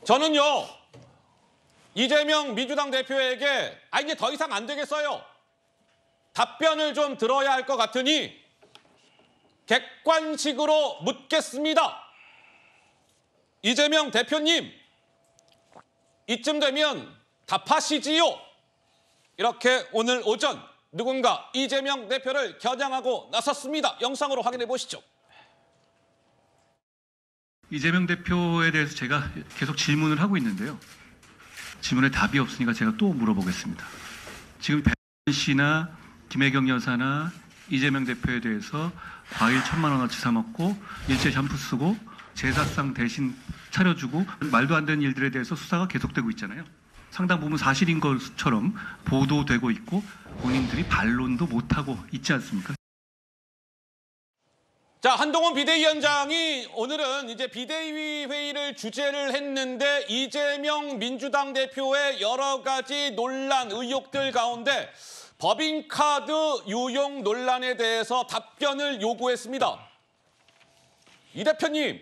저는요, 이재명 민주당 대표에게 이제 더 이상 안 되겠어요. 답변을 좀 들어야 할 것 같으니 객관식으로 묻겠습니다. 이재명 대표님, 이쯤 되면 답하시지요. 이렇게 오늘 오전 누군가 이재명 대표를 겨냥하고 나섰습니다. 영상으로 확인해 보시죠. 이재명 대표에 대해서 제가 계속 질문을 하고 있는데요. 질문에 답이 없으니까 제가 또 물어보겠습니다. 지금 배현 씨나 김혜경 여사나 이재명 대표에 대해서 과일 1,000만 원어치 사 먹고 일제 샴푸 쓰고 제사상 대신 차려주고 말도 안 되는 일들에 대해서 수사가 계속되고 있잖아요. 상당 부분 사실인 것처럼 보도되고 있고 본인들이 반론도 못하고 있지 않습니까? 자, 한동훈 비대위원장이 오늘은 이제 비대위 회의를 주재를 했는데 이재명 민주당 대표의 여러 가지 논란, 의혹들 가운데 법인카드 유용 논란에 대해서 답변을 요구했습니다. 이 대표님,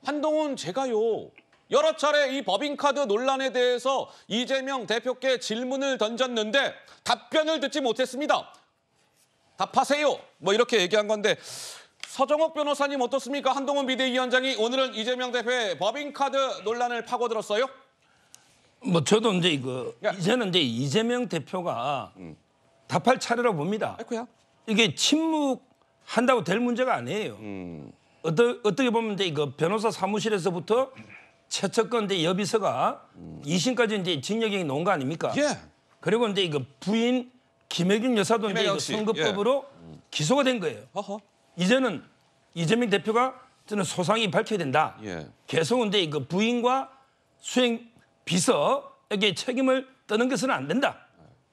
한동훈 제가요, 여러 차례 이 법인카드 논란에 대해서 이재명 대표께 질문을 던졌는데 답변을 듣지 못했습니다. 답하세요. 뭐 이렇게 얘기한 건데 서정옥 변호사님 어떻습니까? 한동훈 비대위원장이 오늘은 이재명 대표의 법인카드 논란을 파고들었어요? 뭐 저도 이제 이제는 이제 이재명 대표가 답할 차례라고 봅니다. 아이쿠야. 이게 침묵한다고 될 문제가 아니에요. 어떻게 보면 이제 변호사 사무실에서부터 최측근 이제 여비서가 2심까지 이제 징역형이 나온 거 아닙니까? 예. 그리고 이제 부인 김혜경 여사도 김혜경 이제 씨. 선거법으로 기소가 된 거예요. 허허. 이제는 이재명 대표가 저는 소상히 밝혀야 된다. 예. 계속 이제 부인과 수행 비서에게 책임을 떠는 것은 안 된다.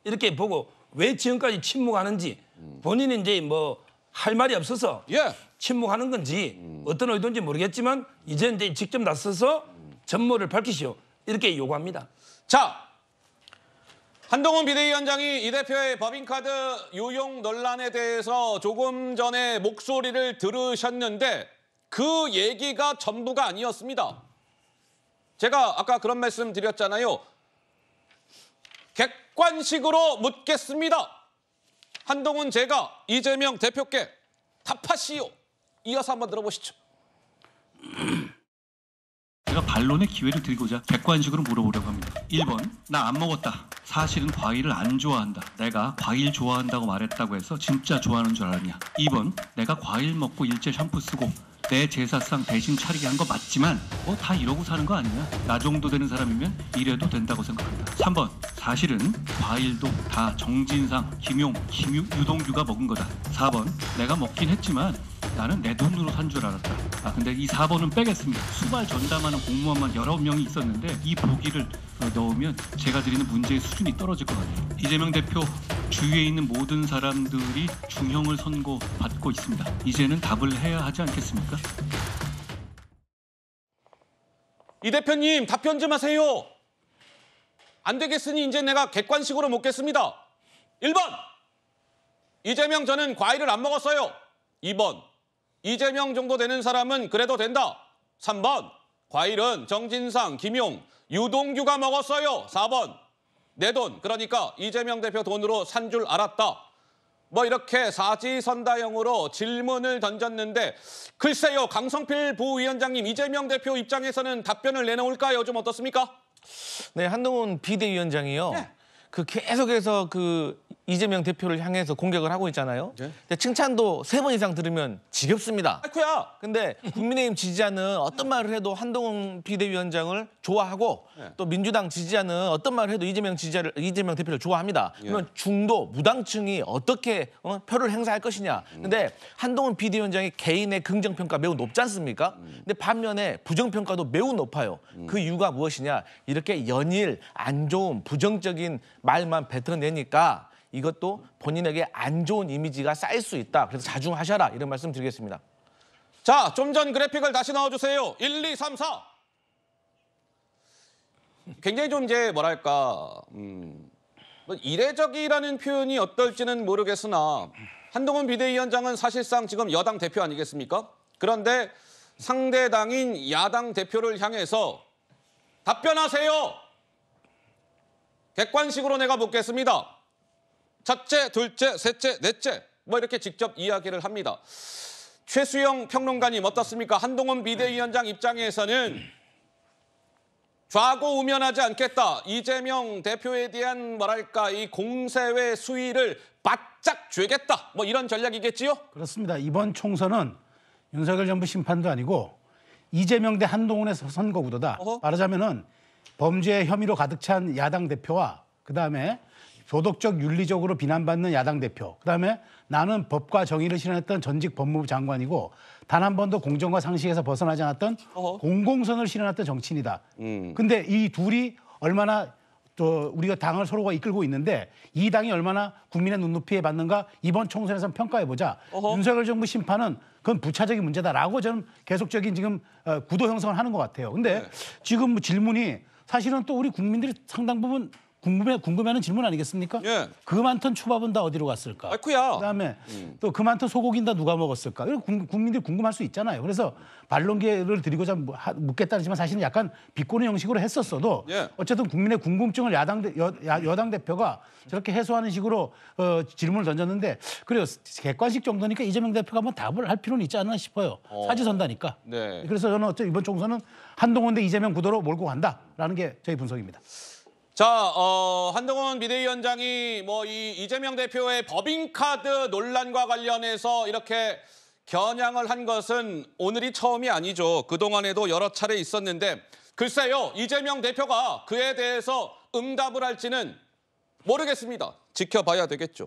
이렇게 보고 왜 지금까지 침묵하는지 본인이 이제 뭐 할 말이 없어서 예. 침묵하는 건지 어떤 의도인지 모르겠지만 이제 직접 나서서 전모를 밝히시오. 이렇게 요구합니다. 자, 한동훈 비대위원장이 이 대표의 법인카드 유용 논란에 대해서 조금 전에 목소리를 들으셨는데 그 얘기가 전부가 아니었습니다. 제가 아까 그런 말씀 드렸잖아요. 객관식으로 묻겠습니다. 한동훈 제가 이재명 대표께 답하시오. 이어서 한번 들어보시죠. 제가 반론의 기회를 드리고자 객관식으로 물어보려고 합니다. 1번, 나 안 먹었다. 사실은 과일을 안 좋아한다. 내가 과일 좋아한다고 말했다고 해서 진짜 좋아하는 줄 알았냐. 2번, 내가 과일 먹고 일제 샴푸 쓰고 내 제사상 대신 차리게 한 거 맞지만 뭐 다 이러고 사는 거 아니냐. 나 정도 되는 사람이면 이래도 된다고 생각한다. 3번, 사실은 과일도 다 정진상, 김용, 유동규가 먹은 거다. 4번, 내가 먹긴 했지만 나는 내 돈으로 산 줄 알았다. 근데 이 4번은 빼겠습니다. 수발 전담하는 공무원만 여러 명이 있었는데 이 보기를 넣으면 제가 드리는 문제의 수준이 떨어질 것 같아요. 이재명 대표 주위에 있는 모든 사람들이 중형을 선고받고 있습니다. 이제는 답을 해야 하지 않겠습니까? 이 대표님 답변 좀 하세요. 안 되겠으니 이제 내가 객관식으로 묻겠습니다. 1번, 이재명 저는 과일을 안 먹었어요. 2번, 이재명 정도 되는 사람은 그래도 된다. 3번, 과일은 정진상, 김용, 유동규가 먹었어요. 4번, 내 돈, 그러니까 이재명 대표 돈으로 산 줄 알았다. 뭐 이렇게 사지선다형으로 질문을 던졌는데 글쎄요, 강성필 부위원장님, 이재명 대표 입장에서는 답변을 내놓을까요? 좀 어떻습니까? 네, 한동훈 비대위원장이요. 네. 계속해서 이재명 대표를 향해서 공격을 하고 있잖아요. 네. 근데 칭찬도 3번 이상 들으면 지겹습니다. 아이쿠야. 근데 국민의힘 지지자는 어떤 말을 해도 한동훈 비대위원장을 좋아하고 또 민주당 지지자는 어떤 말을 해도 이재명 대표를 좋아합니다. 그러면 중도 무당층이 어떻게 표를 행사할 것이냐. 근데 한동훈 비대위원장의 개인의 긍정평가 매우 높지 않습니까? 근데 반면에 부정평가도 매우 높아요. 그 이유가 무엇이냐. 이렇게 연일 안 좋은 부정적인 말만 뱉어내니까 이것도 본인에게 안 좋은 이미지가 쌓일 수 있다. 그래서 자중하셔라. 이런 말씀 드리겠습니다. 자, 좀 전 그래픽을 다시 넣어주세요. 1, 2, 3, 4. 굉장히 좀 이제 뭐랄까 뭐 이례적이라는 표현이 어떨지는 모르겠으나 한동훈 비대위원장은 사실상 지금 여당 대표 아니겠습니까? 그런데 상대 당인 야당 대표를 향해서 답변하세요. 객관식으로 내가 묻겠습니다. 첫째, 둘째, 셋째, 넷째 뭐 이렇게 직접 이야기를 합니다. 최수영 평론가님 어떻습니까? 한동훈 비대위원장 입장에서는 좌고우면하지 않겠다. 이재명 대표에 대한 뭐랄까 이 공세의 수위를 바짝 쥐겠다. 뭐 이런 전략이겠지요? 그렇습니다. 이번 총선은 윤석열 정부 심판도 아니고 이재명 대 한동훈의 선거구도다. 말하자면은 범죄 혐의로 가득 찬 야당 대표와 그다음에 도덕적 윤리적으로 비난받는 야당 대표, 그다음에 나는 법과 정의를 실현했던 전직 법무부 장관이고 단 한 번도 공정과 상식에서 벗어나지 않았던 공공선을 실현했던 정치인이다. 근데 이 둘이 얼마나 또 우리가 당을 서로가 이끌고 있는데 이 당이 얼마나 국민의 눈높이에 받는가 이번 총선에서 평가해보자. 윤석열 정부 심판은 그건 부차적인 문제다라고 저는 계속적인 지금 구도 형성을 하는 것 같아요. 근데 지금 질문이 사실은 또 우리 국민들이 상당 부분 궁금해하는 질문 아니겠습니까? 예. 그 많던 초밥은 다 어디로 갔을까? 아이쿠야. 그다음에 또 그 많던 소고기는 다 누가 먹었을까? 이거 국민들이 궁금할 수 있잖아요. 그래서 반론기를 드리고자 묻겠다지만 사실은 약간 비꼬는 형식으로 했었어도 예. 어쨌든 국민의 궁금증을 여당 대표가 저렇게 해소하는 식으로 질문을 던졌는데 그래요. 객관식 정도니까 이재명 대표가 한번 답을 할 필요는 있지 않나 싶어요. 사지선다니까. 네. 그래서 저는 어쨌든 이번 총선은 한동훈 대 이재명 구도로 몰고 간다라는 게 저희 분석입니다. 자, 한동훈 비대위원장이 뭐 이 이재명 대표의 법인카드 논란과 관련해서 이렇게 겨냥을 한 것은 오늘이 처음이 아니죠. 그동안에도 여러 차례 있었는데 글쎄요. 이재명 대표가 그에 대해서 응답을 할지는 모르겠습니다. 지켜봐야 되겠죠.